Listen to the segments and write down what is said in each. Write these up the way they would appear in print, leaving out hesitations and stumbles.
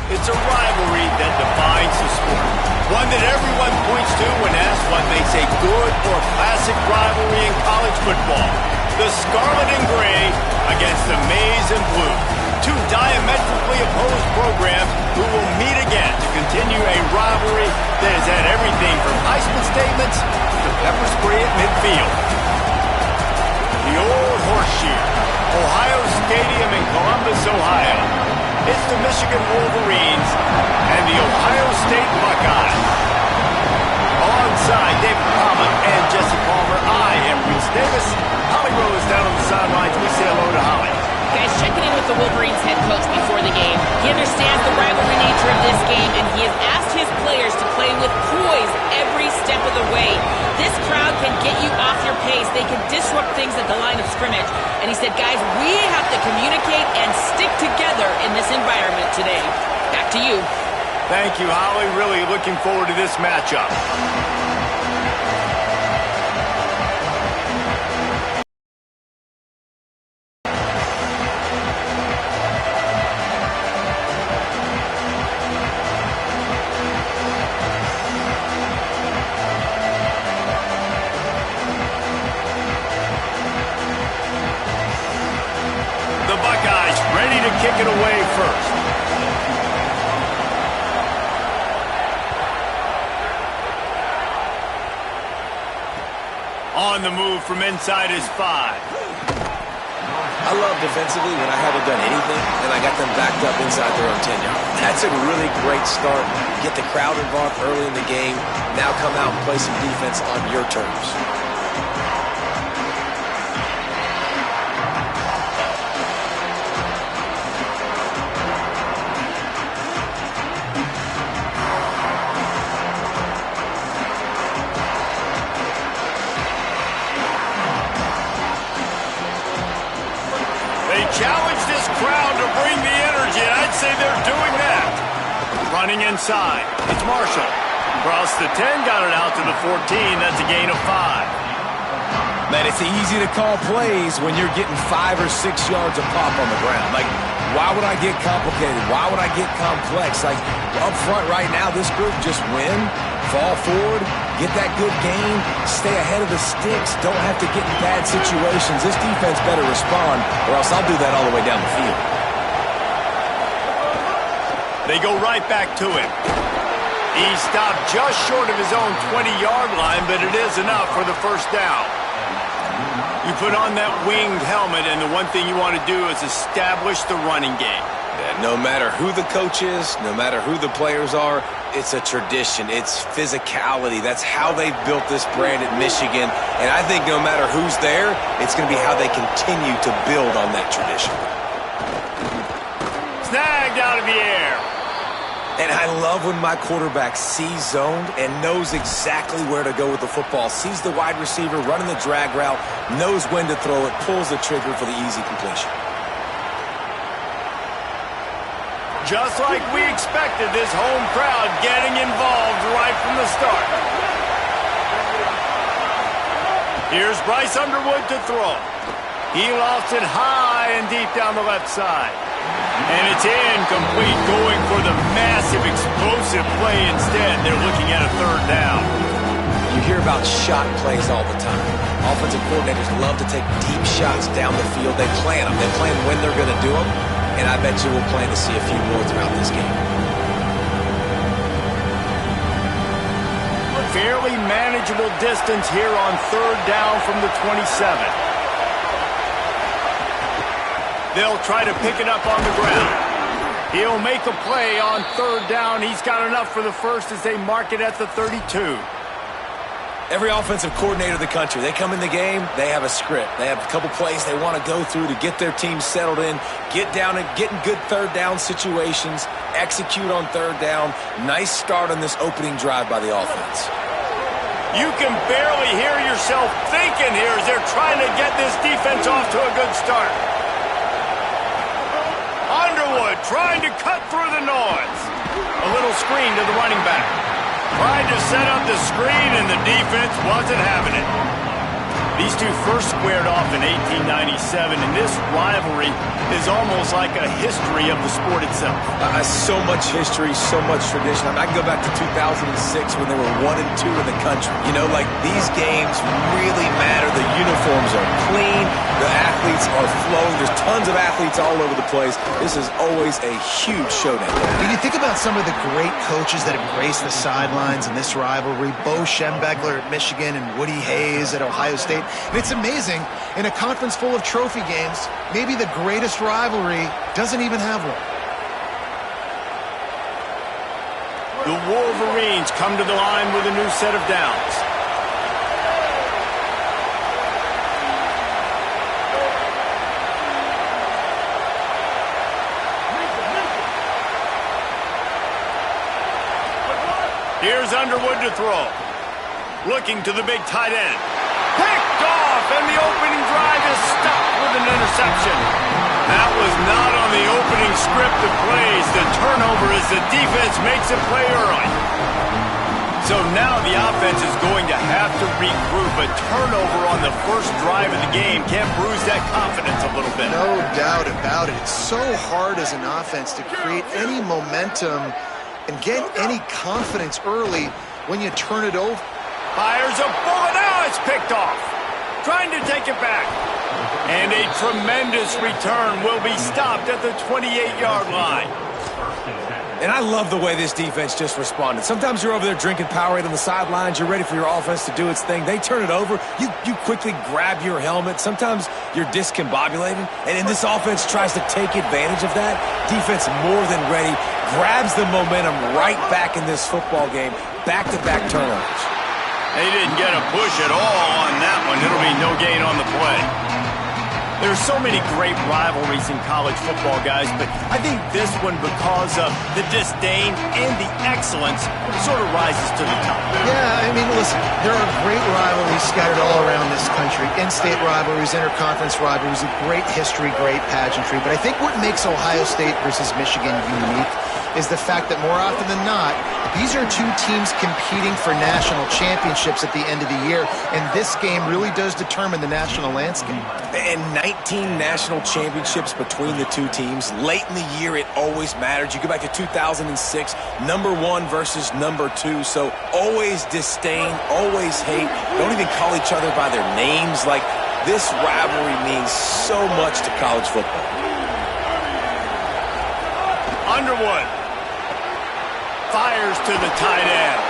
It's a rivalry that defines the sport. One that everyone points to when asked what makes a good or classic rivalry in college football. The Scarlet and Gray against the Maize and Blue. Two diametrically opposed programs who will meet again to continue a rivalry that has had everything from Heisman statements to pepper spray at midfield. The old horseshoe, Ohio Stadium in Columbus, Ohio. It's the Michigan Wolverines and the Ohio State Buckeyes. Alongside David Palmer and Jesse Palmer, I am Reese Davis. Holly Rose down on the sidelines. We say hello to Holly. Guys, checking in with the Wolverines head coach before the game. He understands the rivalry nature of this game, and he has asked his players to play with poise every step of the way. This crowd can get you off your pace. They can disrupt things at the line of scrimmage. And he said, guys, we have to communicate and stick together in this environment today. Back to you. Thank you, Holly. Really looking forward to this matchup. Kick it away first. On the move from inside his 5. I love defensively when I haven't done anything and I got them backed up inside their own 10-yard. That's a really great start. Get the crowd involved early in the game. Now come out and play some defense on your terms. Challenge this crowd to bring the energy, and I'd say they're doing that. Running inside. It's Marshall. Across the 10, got it out to the 14. That's a gain of 5. Man, it's easy to call plays when you're getting 5 or 6 yards of pop on the ground. Like, why would I get complicated? Why would I get complex? Like, up front right now, this group just win, fall forward, get that good gain, stay ahead of the sticks, don't have to get in bad situations. This defense better respond, or else I'll do that all the way down the field. They go right back to him. He stopped just short of his own 20-yard line, but it is enough for the first down. You put on that winged helmet, and the one thing you want to do is establish the running game. No matter who the coach is, no matter who the players are, it's a tradition. It's physicality. That's how they've built this brand at Michigan. And I think no matter who's there, it's going to be how they continue to build on that tradition. Snagged out of the air. And I love when my quarterback sees zoned and knows exactly where to go with the football. Sees the wide receiver running the drag route, knows when to throw it, pulls the trigger for the easy completion. Just like we expected, this home crowd getting involved right from the start. Here's Bryce Underwood to throw. He lofts it high and deep down the left side. And it's incomplete, going for the massive explosive play instead. They're looking at a third down. You hear about shot plays all the time. Offensive coordinators love to take deep shots down the field. They plan them. They plan when they're going to do them. And I bet you we'll plan to see a few more throughout this game. Fairly manageable distance here on third down from the 27. They'll try to pick it up on the ground. He'll make a play on third down. He's got enough for the first as they mark it at the 32. Every offensive coordinator in the country, they come in the game, they have a script. They have a couple plays they want to go through to get their team settled in, get down and get in good third down situations, execute on third down. Nice start on this opening drive by the offense. You can barely hear yourself thinking here as they're trying to get this defense off to a good start. Underwood trying to cut through the noise. A little screen to the running back. Tried to set up the screen, and the defense wasn't having it. These two first squared off in 1897, and this rivalry is almost like a history of the sport itself. So much history, so much tradition. I can go back to 2006 when they were 1-2 in the country. You know, like, these games really matter. The uniforms are clean. The athletes are flowing. There's tons of athletes all over the place. This is always a huge showdown. When you think about some of the great coaches that have graced the sidelines in this rivalry, Bo Schembechler at Michigan and Woody Hayes at Ohio State. And it's amazing, in a conference full of trophy games, maybe the greatest rivalry doesn't even have one. The Wolverines come to the line with a new set of downs. Here's Underwood to throw. Looking to the big tight end. Picked off, and the opening drive is stopped with an interception. That was not on the opening script of plays. The turnover as the defense makes a play early. So now the offense is going to have to regroup. A turnover on the first drive of the game can bruise that confidence a little bit. No doubt about it. It's so hard as an offense to create any momentum and get any confidence early when you turn it over. Fires a bullet. Now it's picked off. Trying to take it back. And a tremendous return will be stopped at the 28-yard line. And I love the way this defense just responded. Sometimes you're over there drinking Powerade on the sidelines. You're ready for your offense to do its thing. They turn it over. You quickly grab your helmet. Sometimes you're discombobulated. And this offense tries to take advantage of that. Defense more than ready. Grabs the momentum right back in this football game. Back-to-back turnovers. They didn't get a push at all on that one. It'll be no gain on the play. There's so many great rivalries in college football, guys, but I think this one, because of the disdain and the excellence, sort of rises to the top. Yeah, I mean, listen, there are great rivalries scattered all around this country. In-state rivalries, interconference rivalries, a great history, great pageantry. But I think what makes Ohio State versus Michigan unique is the fact that more often than not, these are two teams competing for national championships at the end of the year, and this game really does determine the national landscape. And 19 national championships between the two teams. Late in the year, it always mattered. You go back to 2006, number 1 versus number 2. So always disdain, always hate. Don't even call each other by their names. Like, this rivalry means so much to college football. Underwood fires to the tight end.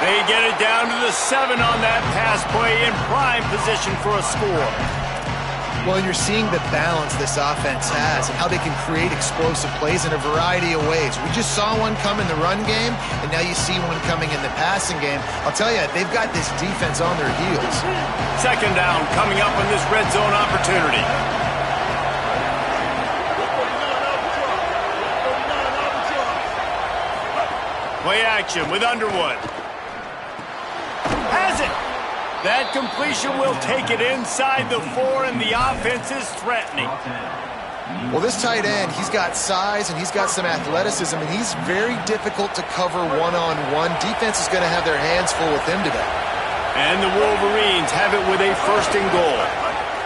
They get it down to the 7 on that pass play, in prime position for a score. Well, you're seeing the balance this offense has and how they can create explosive plays in a variety of ways. We just saw one come in the run game, and now you see one coming in the passing game. I'll tell you, they've got this defense on their heels. Second down coming up on this red zone opportunity. Play action with Underwood. Has it! That completion will take it inside the 4, and the offense is threatening. Well, this tight end, he's got size and he's got some athleticism, and he's very difficult to cover one-on-one. Defense is going to have their hands full with him today. And the Wolverines have it with a 1st and goal.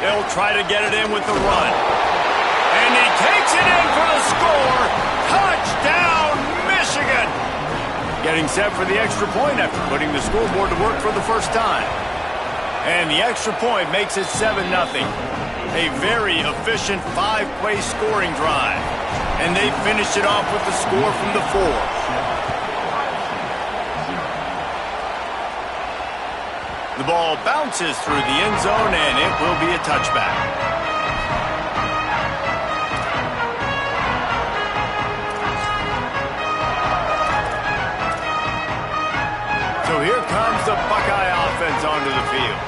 They'll try to get it in with the run. And he takes it in for the score. Touchdown, Michigan! Getting set for the extra point after putting the scoreboard to work for the first time. And the extra point makes it 7-0. A very efficient 5-play scoring drive. And they finish it off with the score from the 4. The ball bounces through the end zone, and it will be a touchback. So here comes the Buckeye offense onto the field.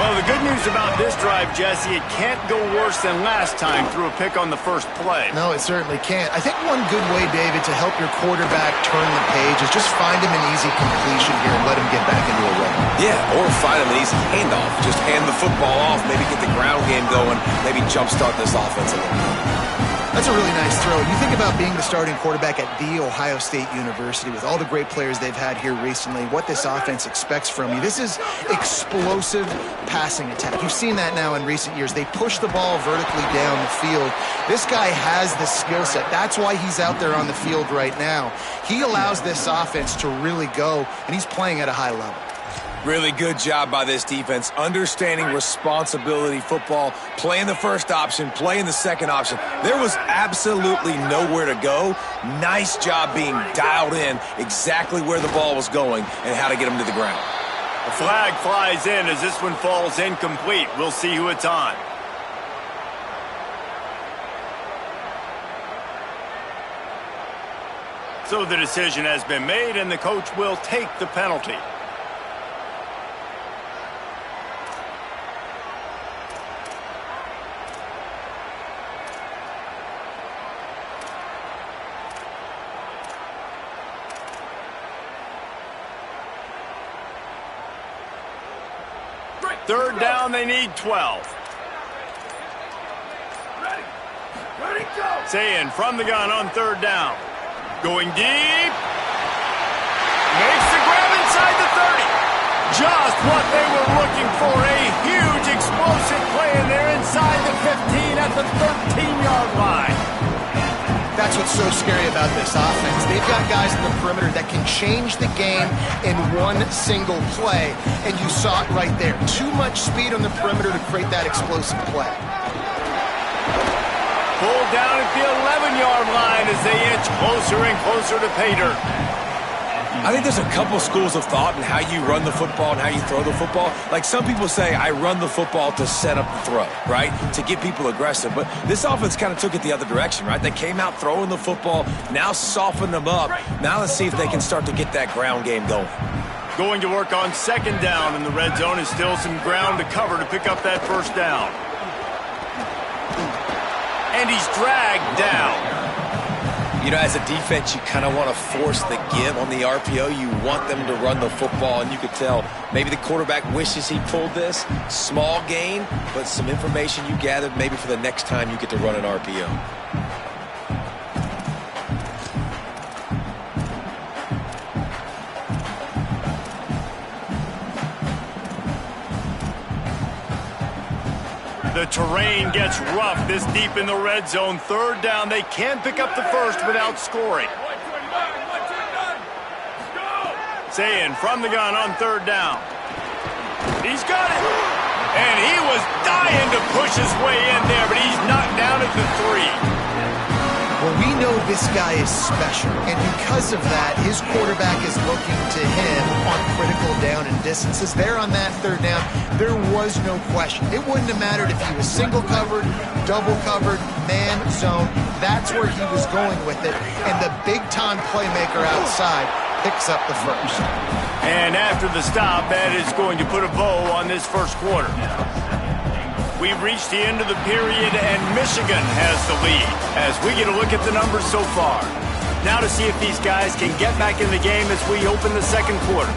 Well, the good news about this drive, Jesse, it can't go worse than last time through a pick on the first play. No, it certainly can't. I think one good way, David, to help your quarterback turn the page is just find him an easy completion here and let him get back into a rhythm. Yeah, or find him an easy handoff. Just hand the football off, maybe get the ground game going, maybe jumpstart this offense a little bit. That's a really nice throw. You think about being the starting quarterback at The Ohio State University with all the great players they've had here recently, what this offense expects from you. This is explosive passing attack. You've seen that now in recent years. They push the ball vertically down the field. This guy has the skill set. That's why he's out there on the field right now. He allows this offense to really go, and he's playing at a high level. Really good job by this defense, understanding responsibility football, playing the first option, playing the second option. There was absolutely nowhere to go. Nice job being dialed in exactly where the ball was going and how to get him to the ground. The flag flies in as this one falls incomplete. We'll see who it's on. So the decision has been made, and the coach will take the penalty. Third down, they need 12. Ready, go. Sayin from the gun on third down. Going deep. Makes the grab inside the 30. Just what they were looking for. A huge explosive play, and they're inside the 15 at the 13-yard line. That's what's so scary about this offense. They've got guys in the perimeter that can change the game in one single play, and you saw it right there. Too much speed on the perimeter to create that explosive play. Pulled down at the 11-yard line as they inch closer and closer to pay dirt. I think there's a couple schools of thought in how you run the football and how you throw the football. Like some people say, I run the football to set up the throw, right? To get people aggressive. But this offense kind of took it the other direction, right? They came out throwing the football, now softened them up. Now let's see if they can start to get that ground game going. Going to work on second down in the red zone is still some ground to cover to pick up that first down. And he's dragged down. You know, as a defense, you kind of want to force the give on the RPO. You want them to run the football, and you could tell maybe the quarterback wishes he pulled this. Small gain, but some information you gathered maybe for the next time you get to run an RPO. The terrain gets rough this deep in the red zone. Third down, they can't pick up the first without scoring. Sayin from the gun on third down. He's got it. And he was dying to push his way in there, but he's knocked down at the 3. Well, we know this guy is special, and because of that, his quarterback is looking to him on critical down and distances. There on that third down, there was no question. It wouldn't have mattered if he was single covered, double covered, man zone. That's where he was going with it, and the big-time playmaker outside picks up the first. And after the stop, that is going to put a bow on this first quarter. We've reached the end of the period, and Michigan has the lead as we get a look at the numbers so far. Now to see if these guys can get back in the game as we open the second quarter.